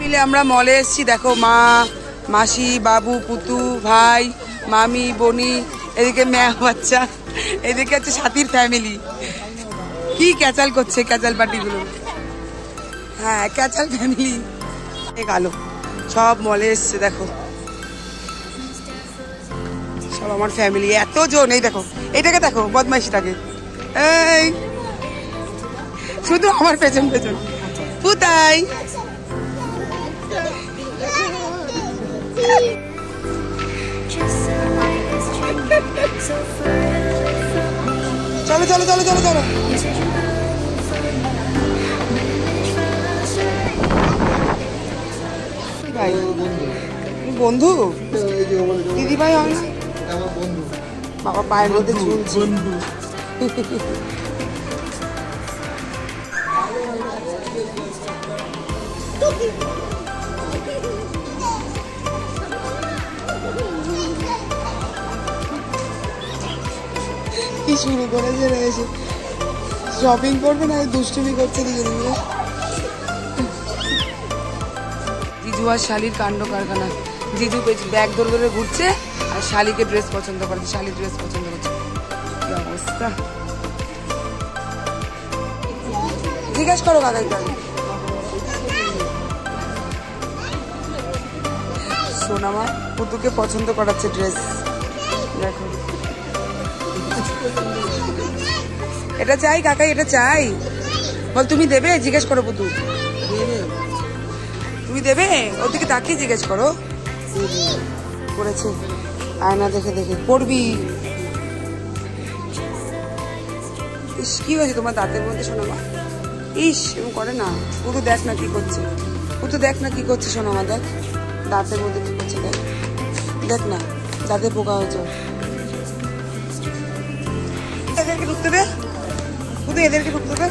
মিলে আমরা মলে এসেছি। দেখো মা, মাসি, বাবু, পুতু, ভাই, মামি, বনি, এদিকে মেয়া বাচ্চা, এদিকে হচ্ছে সাথীর ফ্যামিলি। কি ক্যাচাল করছে ক্যাচাল পার্টিগুলো। হ্যাঁ ক্যাচাল ফ্যামিলি আলো সব মলে এসছে। দেখো সব আমার ফ্যামিলি, এতজন। এই দেখো এটাকে দেখো বদমাইশিটাকে, এই শুধু আমার পেছন পেছন পুতাই। চলো চলো চলো চলো চলো। ভাই বন্ধু, দিদি ভাই হয় না? বাবা পায়ের মধ্যে ঝুলছে। কি শুরু করেছে রয়েছে, শপিং করবে না দুষ্টুমি করছে দুজনে মিলে। জিজু আর শালির কাণ্ড কারখানা। জিজু ব্যাগ ধরে ধরে ঘুরছে আর শালিকে ড্রেস পছন্দ করছে, শালি ড্রেস পছন্দ করছে। কি অবস্থা, জিজ্ঞাসা করো কাকাইকে। সোনামা পুতুকে পছন্দ করাচ্ছে ড্রেস। দেখো এটা চাই কাকাই, এটা চাই। বল তুমি দেবে? জিজ্ঞেস করো পুতু, তুমি দেবে? ওর দিকে তাকিয়ে জিজ্ঞেস করো। পড়েছে আয়না দেখে দেখে পড়বি। ইস কি হয়েছে তোমার দাঁতের মধ্যে সোনামা? ইস এরকম করে না। পুতু দেখ না কি করছে, পুতু দেখ না কি করছে সোনামা। দেখ দাঁতের মধ্যে কি করছে, দেখ দেখ না দাঁতে পোকা হয়েছে। এদেরকে ঢুকতে দে পুতু, এদেরকে ঢুকতে দে।